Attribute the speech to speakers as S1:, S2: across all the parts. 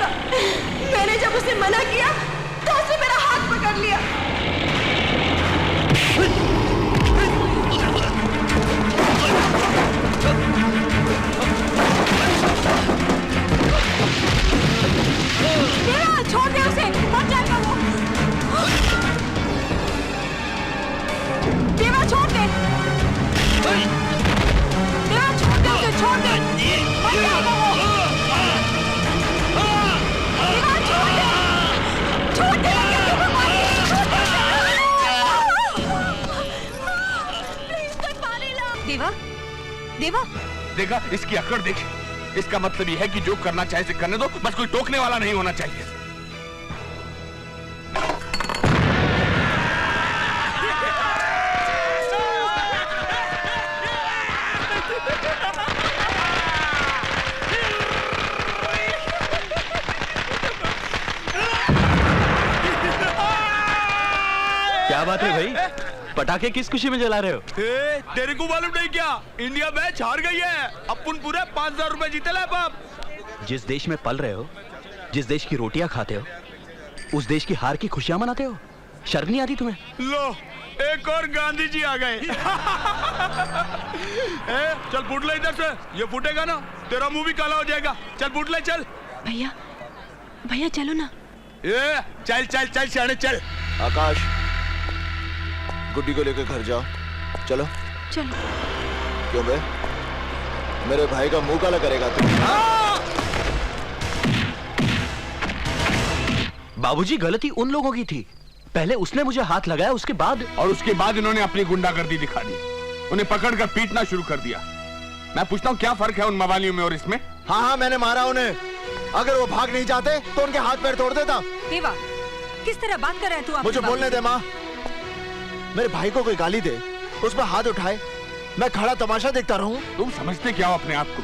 S1: था। मैंने जब उसे मना किया तो उसने मेरा हाथ पकड़ लिया। देवा, छोड़ दे उसे, मर जाएगा वो। देवा, छोड़ दे। देवा, छोड़ दे उसे, छोड़ दे, मर जाएगा वो। देवा, छोड़ दे, छोड़ दे, देवा, देवा,
S2: देखा इसकी अकड़ देख। इसका मतलब यह है कि जो करना चाहे से करने दो, बस कोई टोकने वाला नहीं होना चाहिए।
S3: क्या बात है भाई, पटाखे किस खुशी में जला रहे हो?
S2: तेरे को मालूम नहीं क्या, इंडिया मैच हार गई है। अपन पूरे 5000 रुपए जीते ला बाप।
S3: जिस देश में पल रहे हो, जिस देश की रोटियां खाते हो, उस देश की हार की खुशियां मनाते हो। शर्म नहीं आती तुम्हें?
S2: लो, एक और गांधी जी आ गए। चल फूट ले इधर से, ये फूटेगा ना तेरा मुंह भी काला हो जाएगा। चल फूट ले, चल।
S1: भैया, भैया चलो ना।
S2: चल चल चल सियाने चल।
S4: आकाश, गुड्डी को लेकर घर जाओ। चलो
S1: चलो।
S4: क्यों बे, मेरे भाई का मुंह काला करेगा तू?
S3: बाबूजी, गलती उन लोगों की थी। पहले उसने मुझे हाथ लगाया, उसके बाद
S2: इन्होंने अपनी गुंडागर्दी दिखा दी। उन्हें पकड़कर पीटना शुरू कर दिया। मैं पूछता हूँ, क्या फर्क है उन मवालियों में और इसमें?
S4: हाँ, मैंने मारा उन्हें। अगर वो भाग नहीं जाते तो उनके हाथ पैर तोड़ देता।
S1: देवा, किस तरह बात कर रहा है तू?
S4: मुझे बोलने दे माँ। मेरे भाई को कोई गाली दे, उस पर हाथ उठाए, मैं खड़ा तमाशा देखता रहूं?
S2: तुम समझते क्या हो अपने आप को?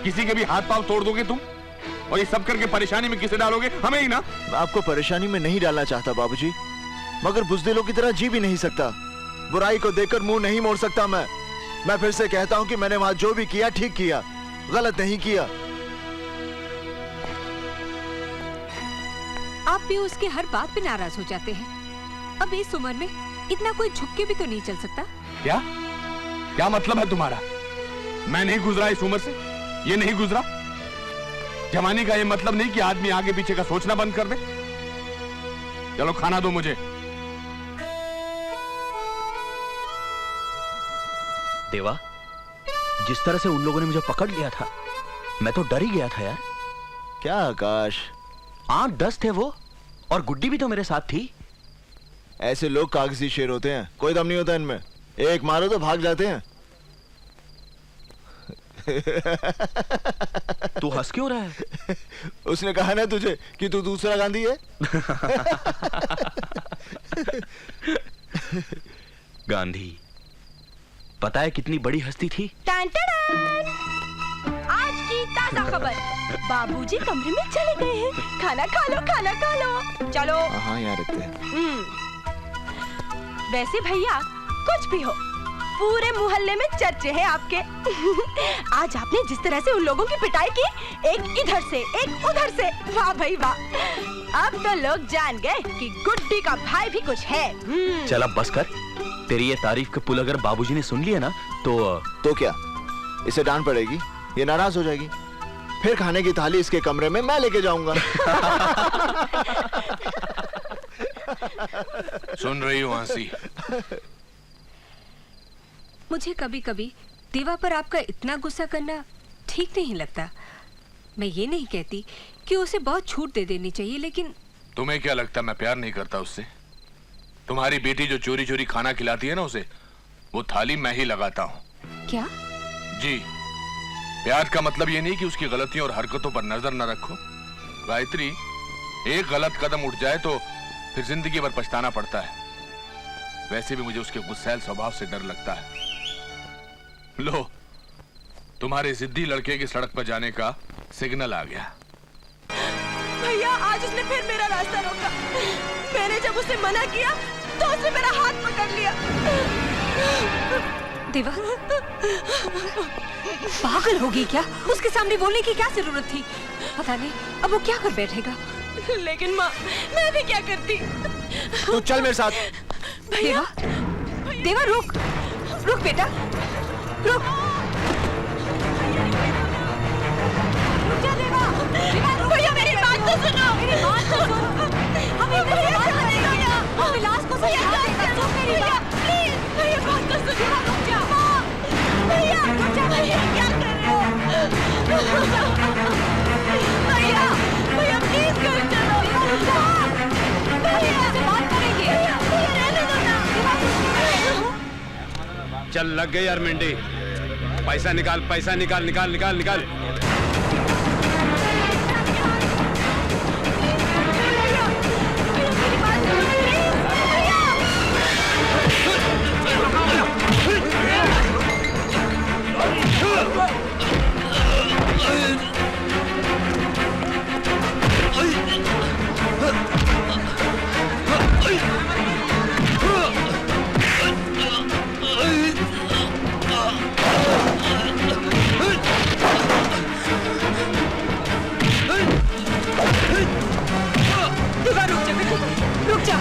S2: किसी के भी हाथ पांव तोड़ दोगे तुम, और ये सब करके परेशानी में किसे डालोगे? हमें ही ना।
S4: मैं आपको परेशानी में नहीं डालना चाहता बाबूजी, मगर बुज़दिलों की तरह जी भी नहीं सकता। बुराई को देखकर मुंह नहीं मोड़ सकता मैं फिर से कहता हूं कि मैंने वहां जो भी किया ठीक किया, गलत नहीं किया।
S1: आप भी उसके हर बात पे नाराज हो जाते हैं। अब इस उम्र में इतना कोई झुक के भी तो नहीं चल सकता।
S2: क्या मतलब है तुम्हारा? मैं नहीं गुजरा इस उम्र से, ये नहीं गुजरा। जवानी का ये मतलब नहीं कि आदमी आगे पीछे का सोचना बंद कर दे। चलो खाना दो मुझे।
S3: देवा, जिस तरह से उन लोगों ने मुझे पकड़ लिया था, मैं तो डर ही गया था यार।
S4: क्या आकाश,
S3: 8-10 थे वो, और गुड्डी भी तो मेरे साथ थी।
S4: ऐसे लोग कागजी शेर होते हैं, कोई दम नहीं होता इनमें। एक मारो तो भाग जाते हैं।
S3: तू हंस क्यों रहा है?
S4: उसने कहा ना तुझे कि तू दूसरा गांधी है।
S3: गांधी, पता है कितनी बड़ी हस्ती थी?
S1: आज की ताजा खबर, बाबूजी कमरे में चले गए हैं। खाना खा लो, खाना खा लो। चलो।
S4: हाँ, यहाँ रखते हैं।
S1: वैसे भैया, कुछ भी हो, पूरे मोहल्ले में चर्चे हैं आपके। आज आपने जिस तरह से उन लोगों की पिटाई की, एक इधर से एक उधर से, वाह भाई वाह। अब तो लोग जान गए कि गुड्डी का भाई भी कुछ है।
S3: चल अब बस कर। तेरी ये तारीफ का पुल अगर बाबूजी ने सुन लिया ना
S4: तो क्या, इसे डांट पड़ेगी, ये नाराज हो जाएगी। फिर खाने की थाली इसके कमरे में मैं लेके जाऊंगा।
S2: सुन रही हो हंसी?
S1: मुझे कभी कभी देवा पर आपका इतना गुस्सा करना ठीक नहीं लगता। मैं ये नहीं कहती कि उसे बहुत छूट दे देनी चाहिए, लेकिन
S2: तुम्हें क्या लगता मैं प्यार नहीं करता उससे? तुम्हारी बेटी जो चोरी चोरी खाना खिलाती है ना उसे, वो थाली मैं ही लगाता हूँ।
S1: क्या?
S2: जी, प्यार का मतलब ये नहीं कि उसकी गलतियों और हरकतों पर नजर न रखो। गायत्री, एक गलत कदम उठ जाए तो फिर जिंदगी भर पछताना पड़ता है। वैसे भी मुझे उसके गुस्सैल स्वभाव से डर लगता है। लो, तुम्हारे जिद्दी लड़के की सड़क पर जाने का सिग्नल आ गया।
S1: भैया, आज उसने फिर मेरा रास्ता रोका। मैंने जब उसे मना किया तो उसने मेरा हाथ पकड़ लिया।
S5: देवा, पागल होगी क्या? उसके सामने बोलने की क्या जरूरत थी? पता नहीं अब वो क्या कर बैठेगा।
S1: लेकिन माँ, मैं भी क्या करती?
S4: तू चल मेरे साथ।
S5: देवा, देवा रुक, रुक बेटा, रुक। रुक जा देवा, देवा रुक।
S1: भैया मेरी बात तो सुनो।
S5: मेरी बात तो सुनो। हम इधर से बात करेंगे। हम विलास को समझा देंगे। सुन मेरी बात।
S1: प्लीज, भैया बात तो सुनो।
S5: देवा रुक जा।
S1: भैया, रुक जा भैया, क्या कर रहे हो? भैया, भैया प्लीज कर चलो।
S5: रुक जा।
S1: भैया
S5: से बात करेंगे।
S1: भैया रहने दो ना।
S6: चल लग गई यार मिंडी। पैसा निकाल, पैसा निकाल, निकाल निकाल निकाल।
S5: रुक जा।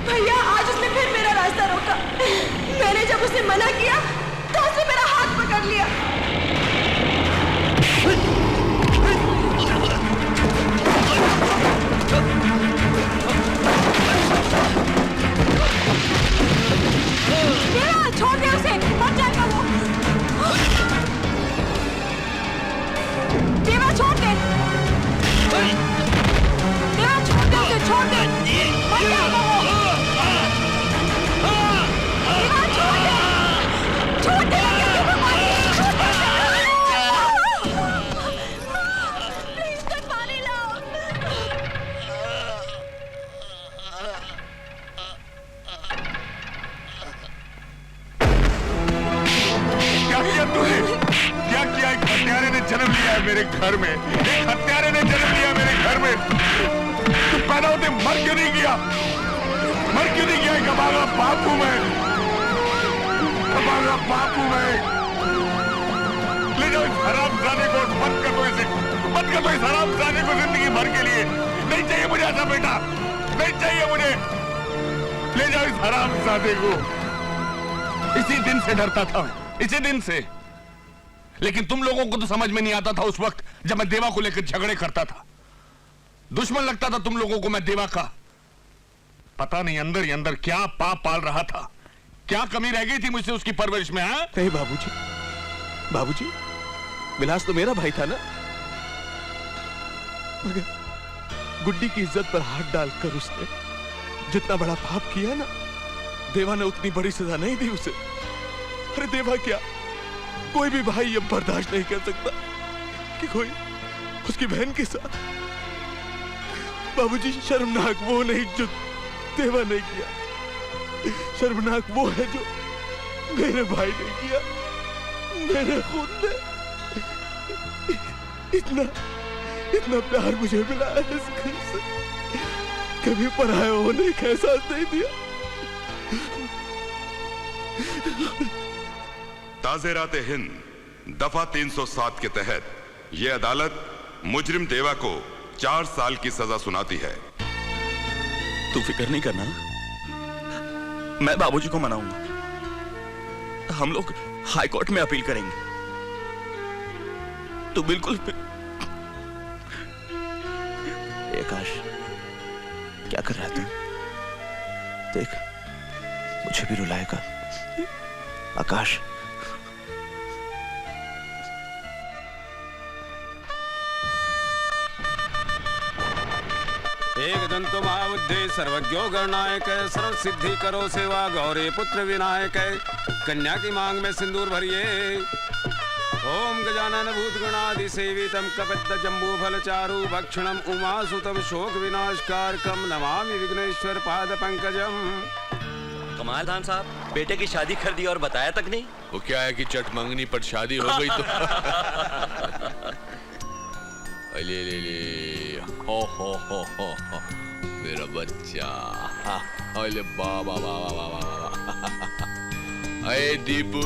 S1: भैया आज उसने फिर मेरा रास्ता रोका। मैंने जब उसे मना किया तो उसने मेरा हाथ पकड़ लिया।
S5: देवा छोड़ दे उसे, मर जाएगा वो। देवा छोड़ दे। देवा छोड़ दे उसे, छोड़ दे, मर जाएगा वो। देवा छोड़ दे, छोड़ दे,
S1: प्लीज कोई पानी लाओ।
S2: क्या किया तूने? क्या किया? एक हत्यारे ने जन्म लिया है मेरे घर में। एक हत्यारे ने जन्म लिया है मेरे घर में। तू पैदा होते मर क्यों नहीं गया? मर क्यों नहीं गया? कमागा बाप हूं मैं, कमागा बाप हूं मैं। ले जाओ इस हरामजादे को, बंद कर दो इसे, बंद कर दो इस हरामजादे को जिंदगी भर के लिए। नहीं चाहिए मुझे ऐसा बेटा, नहीं चाहिए मुझे। ले जाओ इस हरामजादे को। इसी दिन से डरता था मैं, इसी दिन से। लेकिन तुम लोगों को तो समझ में नहीं आता था उस वक्त जब मैं देवा को लेकर झगड़े करता था। दुश्मन लगता था तुम लोगों को मैं देवा का। पता नहीं अंदर ही अंदर क्या पाप पाल रहा था, क्या कमी रह गई थी मुझसे उसकी परवरिश में। हाँ
S3: नहीं बाबूजी, बाबूजी, विलास तो मेरा भाई था ना। मगर गुड्डी की इज्जत पर हाथ डालकर उसने जितना बड़ा पाप किया ना, देवा ने उतनी बड़ी सजा नहीं दी उसे। अरे देवा क्या, कोई भी भाई ये बर्दाश्त नहीं कर सकता कि कोई उसकी बहन के साथ। बाबूजी शर्मनाक वो नहीं जो देवा ने किया, शर्मनाक वो है जो मेरे भाई ने किया, मेरे खुद ने। इतना प्यार मुझे मिला है इस घर से, कभी पराया होने का एहसास नहीं दिया।
S7: ताज़ेरात हिंद दफा 307 के तहत यह अदालत मुजरिम देवा को 4 साल की सजा सुनाती है।
S3: तू फिक्र नहीं करना, मैं बाबूजी को मनाऊंगा। हम लोग हाई कोर्ट में अपील करेंगे। तू बिल्कुल आकाश, क्या कर रहा है तू? देख, मुझे भी रुलाएगा आकाश।
S6: एक दंतो महाबुद्धि सर्वज्ञो गणनायक सर्व सिद्धि करो सेवा गौरी पुत्र विनायक। कन्या की मांग में सिंदूर भरिए। ओम गजानन भूतगणादिसेवितं कपित्तजम्बूफलचारु भक्षणम् उमासुतं शोक विनाशकारकं नमामि विघ्नेश्वर पाद पंकजम।
S8: कमाल खान साहब, बेटे की शादी कर दी और बताया तक नहीं।
S2: वो क्या है कि चट मंगनी पर शादी हो गई तो ले ले ले हो मेरा बच्चा। अरे बाबा बाबा बाबा अरे दीपू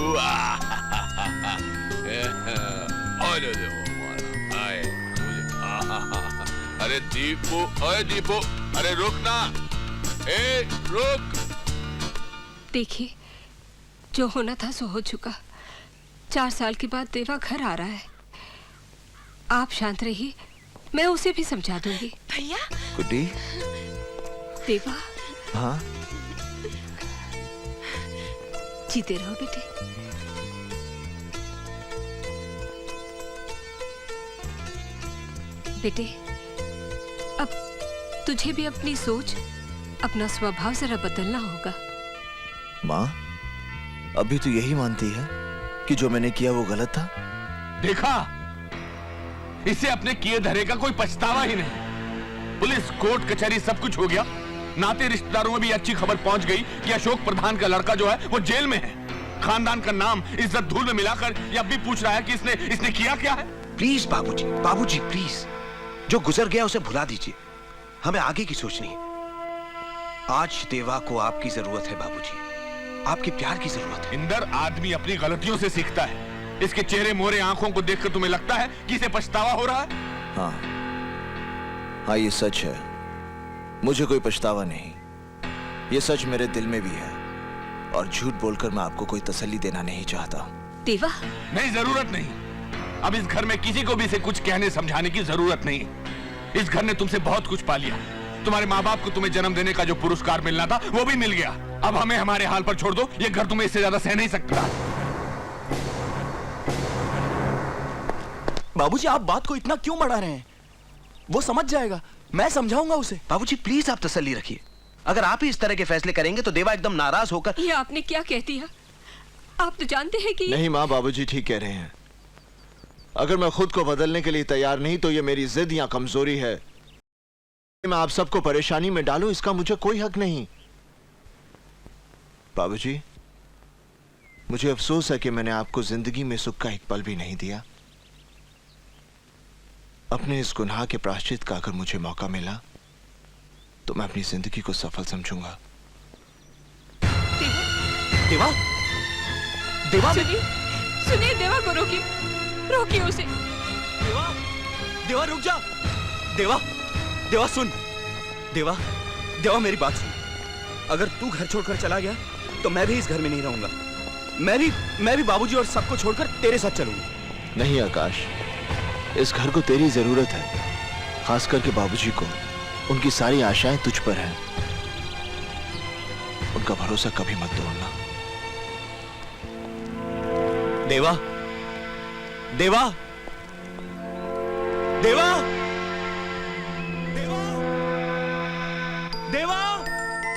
S2: अरे दीपू, अरे दीपू, अरे रुक ना, ए रुक।
S5: देखिए, जो होना था सो हो चुका। 4 साल के बाद देवा घर आ रहा है। आप शांत रहिए, मैं उसे भी समझा दूंगी।
S1: भैया
S4: गुड्डी।
S5: देवा,
S4: हाँ
S5: जीते रहो बेटे। बेटे, अब तुझे भी अपनी सोच, अपना स्वभाव जरा बदलना होगा।
S4: माँ, अभी तो यही मानती है कि जो मैंने किया वो गलत था।
S2: देखा, इसे अपने किए धरे का कोई पछतावा ही नहीं। पुलिस, कोर्ट कचहरी सब कुछ हो गया, नाते रिश्तेदारों में भी अच्छी खबर पहुंच गई कि अशोक प्रधान का लड़का जो है वो जेल में है। खानदान का नाम इज्जत धूल में मिलाकर ये अब भी पूछ रहा है कि इसने किया क्या है।
S9: प्लीज बाबूजी, बाबूजी प्लीज, जो गुजर गया उसे भुला दीजिए। हमें आगे की सोचनी है। आज देवा को आपकी जरूरत है बाबूजी, आपके प्यार की जरूरत है।
S2: इंदर, आदमी अपनी गलतियों से सीखता है। इसके चेहरे मोहरे आंखों को देखकर तुम्हें लगता है कि इसे पछतावा हो रहा है?
S4: हाँ हाँ, ये सच है। मुझे कोई पछतावा नहीं। ये सच मेरे दिल में भी है, और झूठ बोलकर मैं आपको कोई तसल्ली देना नहीं चाहता।
S5: देवा,
S2: नहीं, जरूरत नहीं। अब इस घर में किसी को भी इसे कुछ कहने समझाने की जरूरत नहीं। इस घर ने तुमसे बहुत कुछ पा लिया। तुम्हारे माँ बाप को तुम्हें जन्म देने का जो पुरस्कार मिलना था वो भी मिल गया। अब हमें हमारे हाल पर छोड़ दो। ये घर तुम्हें इससे ज्यादा सह नहीं सकता।
S10: बाबूजी, आप बात को इतना क्यों बढ़ा रहे हैं? वो समझ जाएगा, मैं समझाऊंगा उसे।
S9: बाबूजी प्लीज आप तसल्ली रखिए। अगर आप ही इस तरह के फैसले करेंगे तो देवा एकदम नाराज होकर।
S5: ये आपने क्या कह दिया? आप तो जानते हैं कि
S4: नहीं माँ, बाबूजी ठीक कह रहे हैं। अगर मैं खुद को बदलने के लिए तैयार नहीं तो ये मेरी जिद या कमजोरी है। मैं आप सबको परेशानी में डालूं, इसका मुझे कोई हक नहीं। बाबूजी, मुझे अफसोस है कि मैंने आपको जिंदगी में सुख का एक पल भी नहीं दिया। अपने इस गुनाह के प्रायश्चित का अगर मुझे मौका मिला तो मैं अपनी जिंदगी को सफल समझूंगा।
S10: देवा, देवा,
S5: सुनिए, सुनिए, देवा को रोकिए, रोकिए उसे।
S10: देवा, देवा रुक जा। देवा, देवा सुन। देवा, देवा मेरी बात सुन। अगर तू घर छोड़कर चला गया तो मैं भी इस घर में नहीं रहूंगा। मैं भी बाबूजी और सबको छोड़कर तेरे साथ चलूंगा।
S4: नहीं आकाश, इस घर को तेरी जरूरत है, खास करके बाबूजी को। उनकी सारी आशाएं तुझ पर हैं। उनका भरोसा कभी मत तोड़ना।
S10: देवा, देवा, देवा, देवा, देवा।